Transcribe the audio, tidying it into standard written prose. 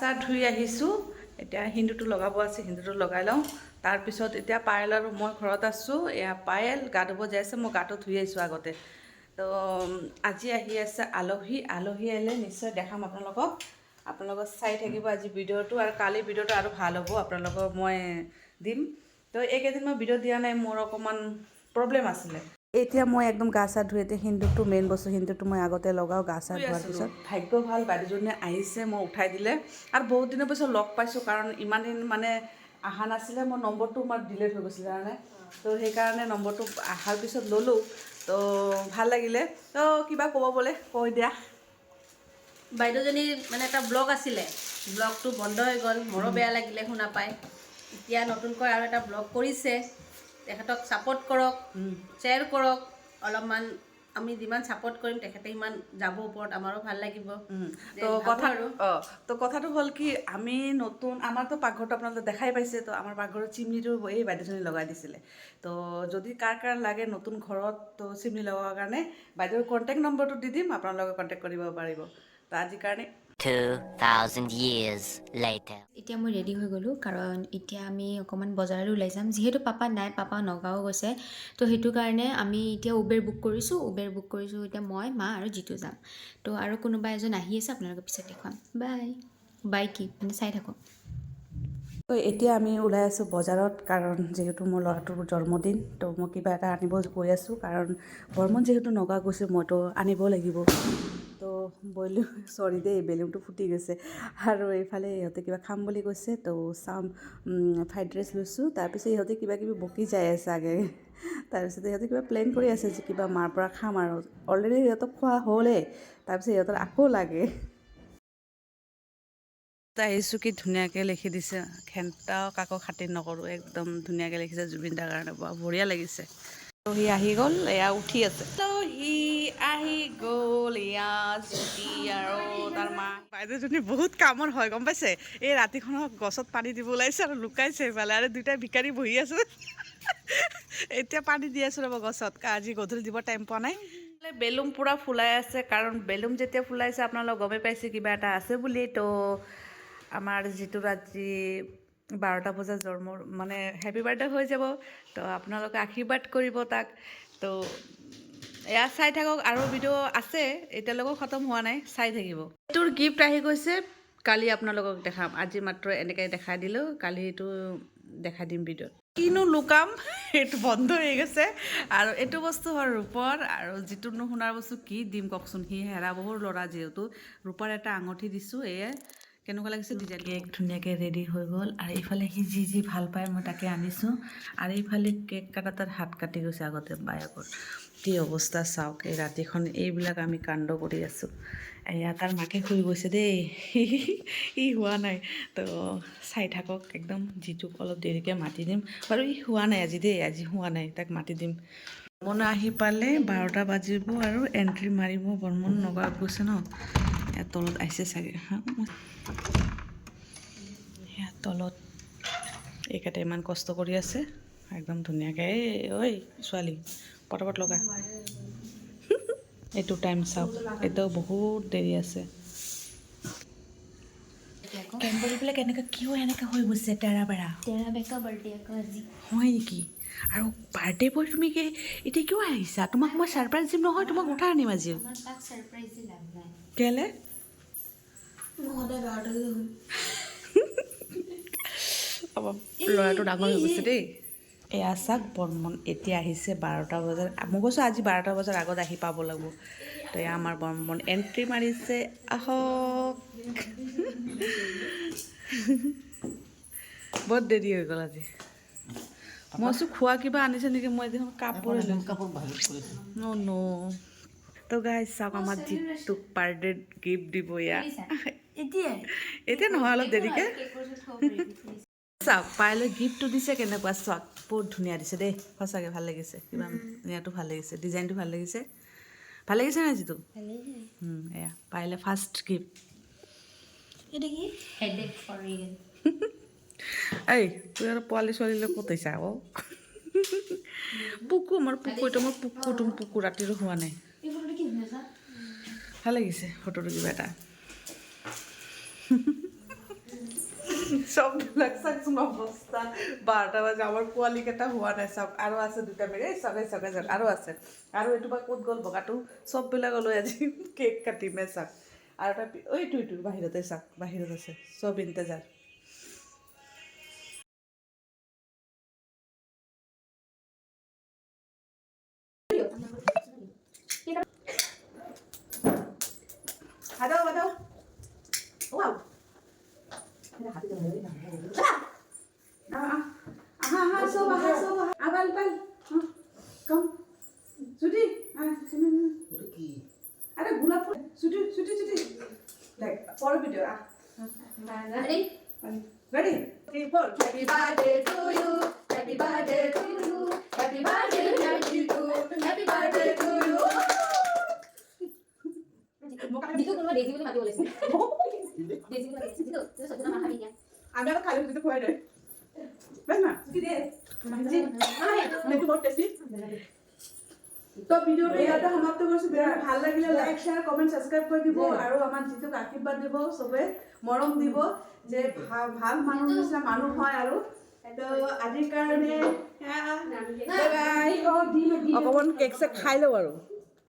চাহ ধুই আহিছোঁ এতিয়া হিন্দুটো লগাব আছে হিন্দুটো লগাই লওঁ তাৰপিছত এতিয়া পায়েল আৰু মই ঘৰত আছোঁ এয়া পায়েল গা ধুব যাই আছে মই গাটো ধুই আহিছোঁ আগতে তো আজি আহি আছে আলহী আহিলে নিশ্চয় দেখাম আপোনালোকক চাই থাকিব আজি ভিডিঅ'টো আৰু কালি ভিডিঅ'টো আৰু ভাল হ'ব আপোনালোকক মই দিম তো এইকেইদিন মই ভিডিঅ' দিয়া নাই মোৰ অকণমান প্ৰব্লেম আছিলে এতিয়া মই একদম গা চা ধুই এতিয়া হিন্দুটো মেইন বস্তু হিন্দুটো মই আগতে লগাওঁ গা চা ধোৱাৰ পিছত ভাগ্য ভাল বাইদেউজনীয়ে আহিছে মই উঠাই দিলে আৰু বহুত দিনৰ পিছত লগ পাইছোঁ কাৰণ ইমান দিন মানে অহা নাছিলে মোৰ নম্বৰটো মই ডিলিট হৈ গৈছিলে কাৰণে তো সেইকাৰণে নম্বৰটো অহাৰ পিছত ল'লোঁ তো ভাল লাগিলে তো কিবা ক'ব বোলে কৈ দিয়া বাইদেউজনীৰ মানে এটা ব্লগ আছিলে ব্লগটো বন্ধ হৈ গ'ল মোৰো বেয়া লাগিলে শুনা পাই এতিয়া নতুনকৈ আৰু এটা ব্লগ কৰিছে তেখেতক ছাপোৰ্ট কৰক শ্বেয়াৰ কৰক অলপমান আমি যিমান ছাপোৰ্ট কৰিম তেখেতে সিমান যাব ওপৰত আমাৰো ভাল লাগিব তো কথাটো হ'ল কি আমি নতুন আমাৰতো পাকঘৰটো আপোনালোকে দেখাই পাইছে তো আমাৰ পাকঘৰৰ চিমনিটো এই বাইদেউজনী লগাই দিছিলে তো যদি কাৰ লাগে নতুন ঘৰত তো চিমনি লগাবৰ কাৰণে বাইদেউৰ কণ্টেক্ট নম্বৰটো দি দিম আপোনালোকে কণ্টেক্ট কৰিব পাৰিব তো আজিৰ কাৰণে 2000 years later এতিয়া মই ৰেডি হৈ গ'লোঁ কাৰণ এতিয়া আমি অকণমান বজাৰলৈ ওলাই যাম যিহেতু পাপা নাই পাপা নগাঁও গৈছে তো সেইটো কাৰণে আমি এতিয়া উবেৰ বুক কৰিছোঁ এতিয়া মই মা আৰু জিতু যাম তো আৰু কোনোবা এজন আহি আছে আপোনালোকে পিছত দেখুৱাম বাই কি মানে চাই থাকক তো এতিয়া আমি ওলাই আছোঁ বজাৰত কাৰণ যিহেতু মোৰ ল'ৰাটোৰ জন্মদিন তো মই কিবা এটা আনিব গৈ আছোঁ কাৰণ বৰ্মন যিহেতু নগাঁও গৈছে মইতো আনিব লাগিব তো বইলো চৰি দেই বেলুনটো ফুটি গৈছে আৰু এইফালে ইহঁতে কিবা খাম বুলি কৈছে তো চাম ফ্ৰাইড ৰাইচ লৈছোঁ তাৰপিছত ইহঁতে কিবা কিবি বকি যাই আছে আগে তাৰপিছত ইহঁতে কিবা প্লেন কৰি আছে যে কিবা মাৰ পৰা খাম আৰু অলৰেডি সিহঁতক খোৱা হ'লেই তাৰপিছত সিহঁতৰ আকৌ লাগে আহিছোঁ কি ধুনীয়াকৈ লিখি দিছে ঘেণ্টাও কাকো খাতিৰ নকৰোঁ একদম ধুনীয়াকৈ লিখিছে জুবিন দাৰ কাৰণে বৰ বঢ়িয়া লাগিছে তো সি আহি গ'ল এয়া উঠি আছে তো সি আহি গ'ল এয়া ছুটি আৰু তাৰ মা বাইদেউজনী বহুত কামৰ হয় গম পাইছে এই ৰাতিখনত গছত পানী দিব ওলাইছে আৰু লুকাইছে এইফালে আৰু দুটাই ভিকাৰী বহি আছে এতিয়া পানী দি আছোঁ ৰ'ব গছত আজি গধূলি দিব টাইম পোৱা নাই বেলুন পূৰা ফুলাই আছে কাৰণ বেলুন যেতিয়া ফুলাইছে আপোনালোক গমেই পাইছে কিবা এটা আছে বুলি তো আমাৰ যিটো আজি 12টা বজাত জন্ম মানে হেপী বাৰ্থডে হৈ যাব তো আপোনালোকে আশীৰ্বাদ কৰিব তাক তো এয়া চাই থাকক আৰু ভিডিঅ' আছে এতিয়ালৈকে খতম হোৱা নাই চাই থাকিব এইটোৰ গিফ্ট আহি গৈছে কালি আপোনালোকক দেখাম আজি মাত্ৰ এনেকৈ দেখাই দিলোঁ কালি এইটো দেখাই দিম ভিডিঅ'ত কিনো লুকাম এইটো বন্ধ হৈ গৈছে আৰু এইটো বস্তু হ'ল ৰূপৰ আৰু যিটো নুশুনাৰ বস্তু কি দিম কওকচোন সি হেৰাবৰ ল'ৰা যিহেতু ৰূপৰ এটা আঙুঠি দিছোঁ এয়ে কেনেকুৱা লাগিছে ডিজাইন কেক ধুনীয়াকৈ ৰেডি হৈ গ'ল আৰু এইফালে সি যি ভাল পায় মই তাকে আনিছোঁ আৰু এইফালে কেক কটা তাত হাত কাটি গৈছে আগতে বায়েকৰ কি অৱস্থা চাওক এই ৰাতিখন এইবিলাক আমি কাণ্ড কৰি আছোঁ এয়া তাৰ মাকে শুই গৈছে দেই ই হোৱা নাই তো চাই থাকক একদম যিটোক অলপ দেৰিকৈ মাতি দিম বাৰু ই হোৱা নাই আজি দেই আজি হোৱা নাই তাক মাতি দিম বৰ্মন আহি পালে 12টা বাজিব আৰু এণ্ট্ৰি মাৰিব বৰ্মন নগাঁৱত গৈছে ন ইয়াত তলত আহিছে চাগে ইয়াত তলত এইকেইটা ইমান কষ্ট কৰি আছে একদম ধুনীয়াকৈ ঐ ছোৱালী পটাপট লগা এইটো টাইম চাওক এতিয়াও বহুত দেৰি আছে কেম্বৰি বিলাক এনেকৈ কিয় এনেকৈ হৈ গৈছে তেৰা বেকা বাৰ্থডে আকৌ আজি হয় নেকি আৰু বাৰ্থডে বয় তুমি কি এতিয়া কিয় আহিছা তোমাক মই ছাৰপ্ৰাইজ দিম নহয় তোমাক উঠাই আনিম আজি তাক ছাৰপ্ৰাইজ দি লাভ নাই কেলে ল'ৰাটো ডাঙৰ হৈ গৈছে দেই এয়া চাওক বৰ্মন এতিয়া আহিছে 12টা বজাত মই কৈছোঁ আজি 12টা বজাৰ আগত আহি পাব লাগিব তো এয়া আমাৰ বৰ্মন এণ্ট্ৰি মাৰিছে আহক বহুত দেৰি হৈ গ'ল আজি মই চোন খোৱা কিবা আনিছে নেকি মই দেখোন কাপোৰ তো গাইজ চাওক আমাৰ জিতুক বাৰ্থডে গিফ্ট দিব ইয়াত এতিয়া নহয় অলপ দেৰিকৈ চাওক পাইলৈ গিফ্টটো দিছে কেনেকুৱা চাওক বহুত ধুনীয়া দিছে দেই সঁচাকৈ ভাল লাগিছে কিবা ইয়াতো ভাল লাগিছে ডিজাইনটো ভাল লাগিছে নাই যিটো এয়া পাইলে ফাৰ্ষ্ট গিফ্ট এই তুই আৰু পোৱালি ছোৱালীলৈ ক'ত আহিছা আকৌ পুকু মোৰ পুকু ৰাতিৰো হোৱা নাই ভাল লাগিছে ফটোটো কিবা এটা চববিলাক চাওকচোন অৱস্থা 12টা বাজে আমাৰ পোৱালিকেইটা হোৱা নাই চাওক আৰু আছে 2টা বেগ এই চাওক আৰু আছে আৰু এইটো বা ক'ত গ'ল বগাটো চববিলাকলৈ আজি কেক কাটিমে চাওক আৰু এটা এইটো বাহিৰতে চাওক বাহিৰত আছে চব integer Badaw. Wow. Soba. Abal. Come. Sudi. Ada gula pun. Sudi. Like, for a video. Ready? Ready? 3, 4. Happy birthday to you. Happy birthday to you. Happy birthday to you. Happy birthday to you. Dito কোনো daisy বুলি মাতিব লৈছে daisy বুলি মাতিছে dito সত্যি না খাবি দিয়া আমি আর খালি দিতে খুয়াই দেয় বেশ না কি দে একটু বহুত টেস্টি তো ভিডিওটো ইয়াতে সমাপ্ত কৰিছো ভাল লাগিলে লাইক শেয়াৰ কমেন্ট সাবস্ক্ৰাইব কৰি দিব আৰু আমাৰ জিতুক আশীৰ্বাদ দিব সবে মৰম দিব যে ভাল মানুহ নিচিনা মানুহ হয় আৰু তো আজিৰ কাৰণে বাই বাই অকমান কেক খাই লওঁ আৰু